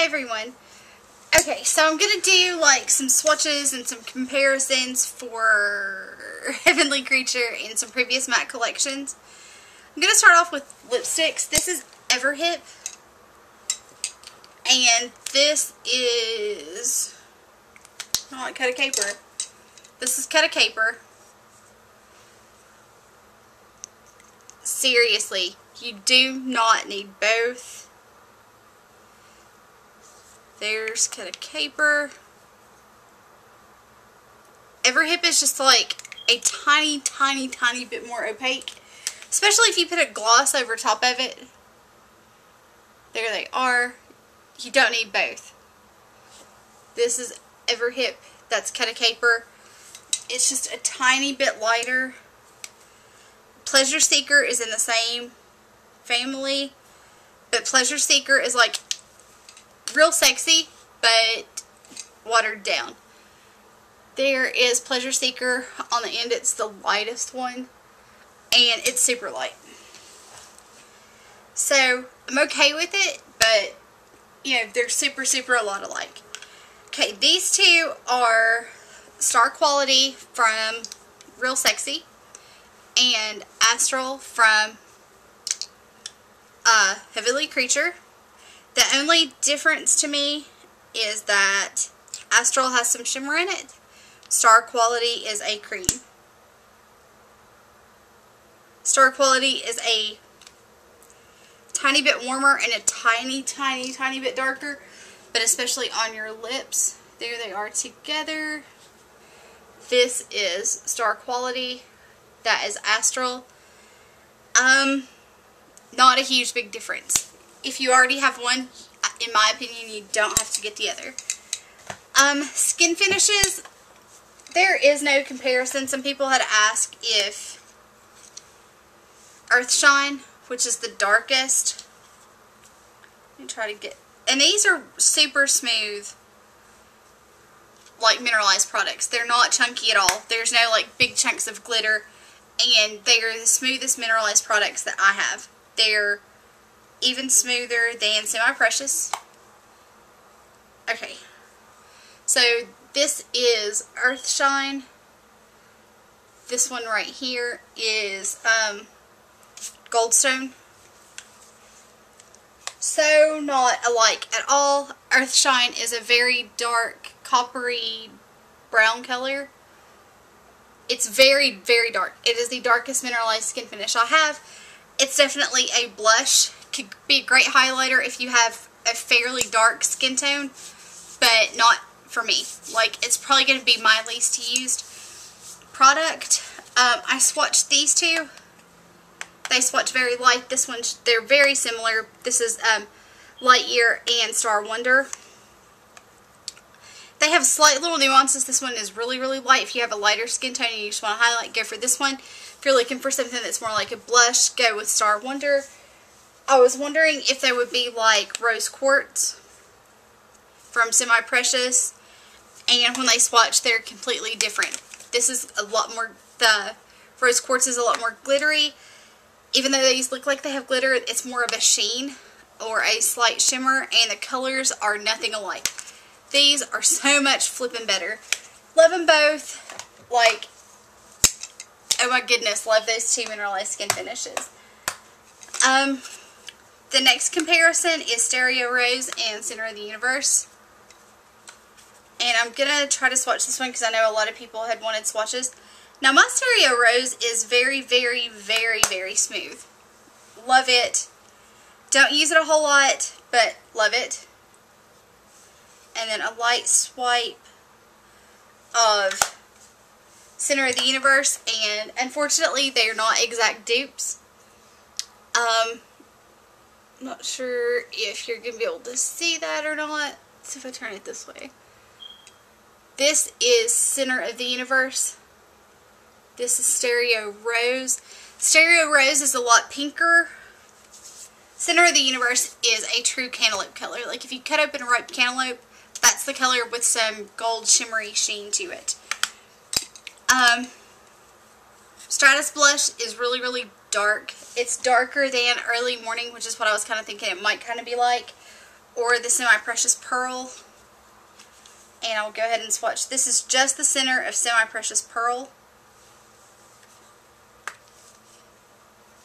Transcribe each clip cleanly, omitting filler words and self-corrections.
everyone. Okay, so I'm going to do like some swatches and some comparisons for Heavenly Creature and some previous MAC collections. I'm going to start off with lipsticks. This is Everhip. And this is not Cut a Caper. This is Cut a Caper. Seriously, you do not need both. There's Cut a Caper. Everhip is just like a tiny, tiny, tiny bit more opaque. Especially if you put a gloss over top of it. There they are. You don't need both. This is Everhip. That's Cut a Caper. It's just a tiny bit lighter. Pleasure Seeker is in the same family. But Pleasure Seeker is like real sexy, but watered down. There is Pleasure Seeker on the end. It's the lightest one. And it's super light. So, I'm okay with it, but, you know, they're super, super a lot alike. Okay, these two are Star Quality from Real Sexy and Astral from Heavenly Creature. The only difference to me is that Astral has some shimmer in it. Star Quality is a cream. Star Quality is a tiny bit warmer and a tiny, tiny, tiny bit darker, but especially on your lips. There they are together. This is Star Quality. That is Astral. Not a huge big difference. If you already have one, in my opinion, you don't have to get the other. Skin finishes, there is no comparison. Some people had asked if Earthshine, which is the darkest, let me try to get, and these are super smooth, like mineralized products. They're not chunky at all. There's no like big chunks of glitter, and they are the smoothest mineralized products that I have. They're even smoother than Semi-Precious. Okay, so this is Earthshine. This one right here is Goldstone. So not alike at all. Earthshine is a very dark, coppery brown color. It's very, very dark. It is the darkest mineralized skin finish I have. It's definitely a blush. Could be a great highlighter if you have a fairly dark skin tone, but not for me. Like, it's probably going to be my least used product. I swatched these two. They swatch very light. This one, they're very similar. This is Lightyear and Star Wonder. They have slight little nuances. This one is really, really light. If you have a lighter skin tone and you just want to highlight, go for this one. If you're looking for something that's more like a blush, go with Star Wonder. I was wondering if they would be like Rose Quartz from Semi-Precious. And when they swatch, they're completely different. This is a lot more, the Rose Quartz is a lot more glittery. Even though these look like they have glitter, it's more of a sheen or a slight shimmer, and the colors are nothing alike. These are so much flipping better. Love them both. Like, oh my goodness, love those two mineralized skin finishes. The next comparison is Stereo Rose and Center of the Universe. And I'm going to try to swatch this one because I know a lot of people had wanted swatches. Now, my Stereo Rose is very, very, very, very smooth. Love it. Don't use it a whole lot, but love it. And then a light swipe of Center of the Universe. And unfortunately, they are not exact dupes. Not sure if you're going to be able to see that or not. Let's see if I turn it this way. This is Center of the Universe. This is Stereo Rose. Stereo Rose is a lot pinker. Center of the Universe is a true cantaloupe color. Like if you cut open a ripe cantaloupe, that's the color with some gold shimmery sheen to it. Stratus Blush is really, really dark. It's darker than Early Morning, which is what I was kind of thinking it might kind of be like. or the Semi-Precious Pearl. And I'll go ahead and swatch. This is just the center of Semi-Precious Pearl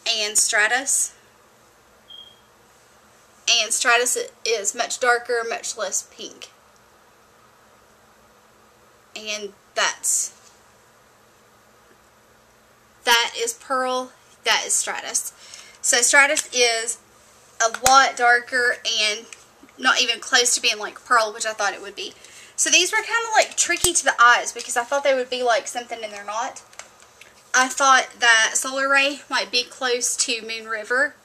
and Stratus. And Stratus is much darker, much less pink. And that is Pearl, that is Stratus. So Stratus is a lot darker and not even close to being like Pearl, which I thought it would be. So these were kind of like tricky to the eyes because I thought they would be like something and they're not. I thought that Solar Ray might be close to Moon River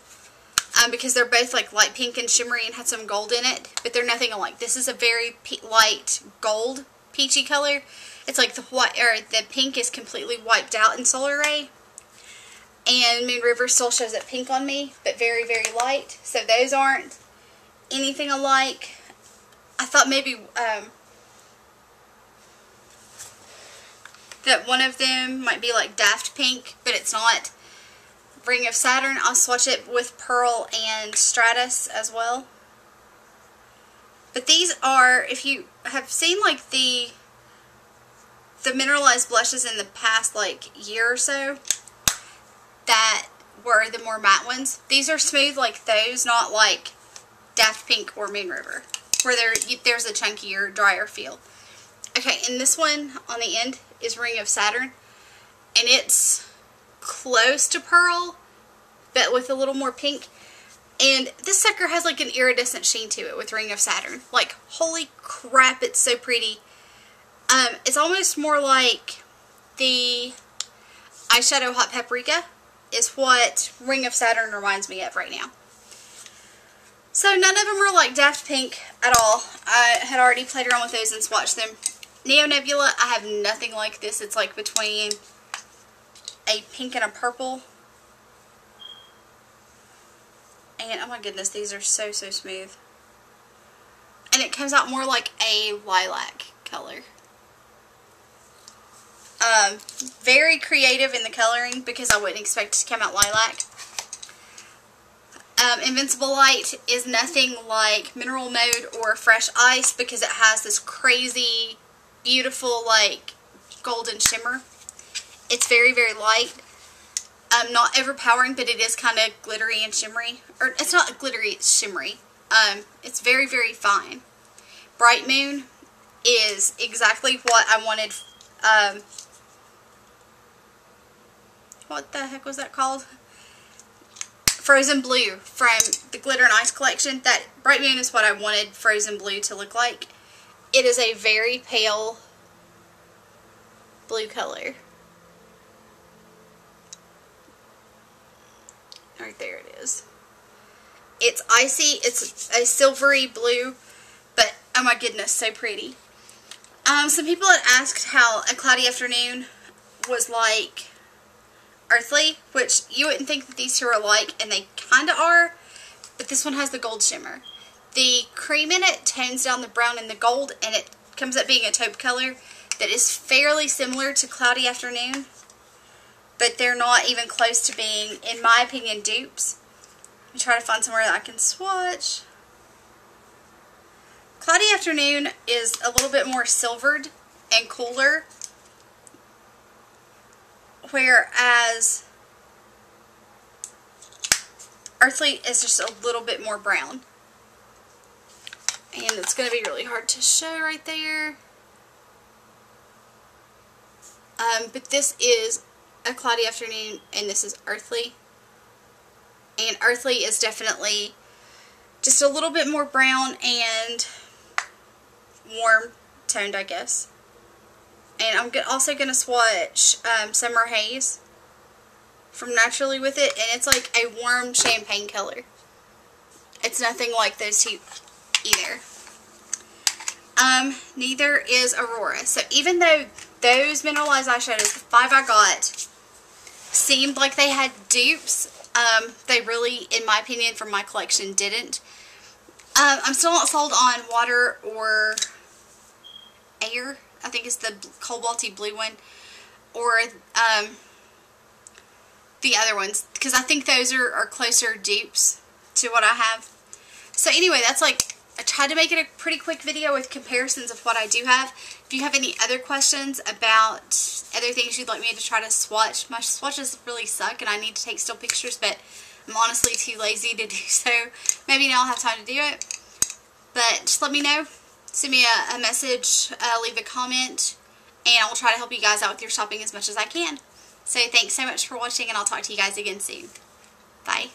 because they're both like light pink and shimmery and had some gold in it, but they're nothing alike. This is a very light gold peachy color. It's like the white, or the pink is completely wiped out in Solar Ray. And Moon River still shows up pink on me, but very, very light. So those aren't anything alike. I thought maybe that one of them might be like Daft Pink, but it's not. Ring of Saturn, I'll swatch it with Pearl and Stratus as well. But these are, if you have seen like the mineralized blushes in the past like year or so, that were the more matte ones. These are smooth like those, not like Daft Pink or Moon River, where there's a chunkier, drier feel. Okay, and this one on the end is Ring of Saturn, and it's close to Pearl, but with a little more pink. And this sucker has like an iridescent sheen to it with Ring of Saturn. Like, holy crap, it's so pretty. It's almost more like the eyeshadow Hot Paprika is what Ring of Saturn reminds me of right now. So none of them are like Daft Pink at all. I had already played around with those and swatched them. Neo Nebula, I have nothing like this. It's like between a pink and a purple. And oh my goodness, these are so, so smooth. And it comes out more like a lilac color. Very creative in the coloring because I wouldn't expect it to come out lilac. Invincible Light is nothing like Mineral Mode or Fresh Ice because it has this crazy, beautiful, like, golden shimmer. It's very, very light. Not overpowering, but it is kind of glittery and shimmery. Or, it's not glittery, it's shimmery. It's very, very fine. Bright Moon is exactly what I wanted. What the heck was that called? Frozen Blue from the Glitter and Ice collection. That Bright Moon is what I wanted Frozen Blue to look like. It is a very pale blue color. Right there it is. It's icy. It's a silvery blue, but oh my goodness, so pretty. Some people had asked how A Cloudy Afternoon was like earthly, which you wouldn't think that these two are alike, and they kind of are, but this one has the gold shimmer. The cream in it tones down the brown and the gold, and it comes up being a taupe color that is fairly similar to Cloudy Afternoon, but they're not even close to being, in my opinion, dupes. Let me try to find somewhere that I can swatch. Cloudy Afternoon is a little bit more silvered and cooler, whereas Earthly is just a little bit more brown. And it's going to be really hard to show right there. But this is A Cloudy Afternoon and this is Earthly. And Earthly is definitely just a little bit more brown and warm toned, I guess. And I'm also going to swatch Summer Haze from Naturally with it. And it's like a warm champagne color. It's nothing like those two either. Neither is Aurora. So even though those mineralized eyeshadows, the 5 I got, seemed like they had dupes, they really, in my opinion, from my collection, didn't. I'm still not sold on Water or Air. I think it's the cobalty blue one, or the other ones, because I think those are closer dupes to what I have. So anyway, that's like a tried to make it a pretty quick video with comparisons of what I do have. If you have any other questions about other things you'd like me to try to swatch, my swatches really suck and I need to take still pictures, but I'm honestly too lazy to do so. Maybe now I'll have time to do it. But just let me know. Send me a message, leave a comment, and I will try to help you guys out with your shopping as much as I can. So thanks so much for watching, and I'll talk to you guys again soon. Bye.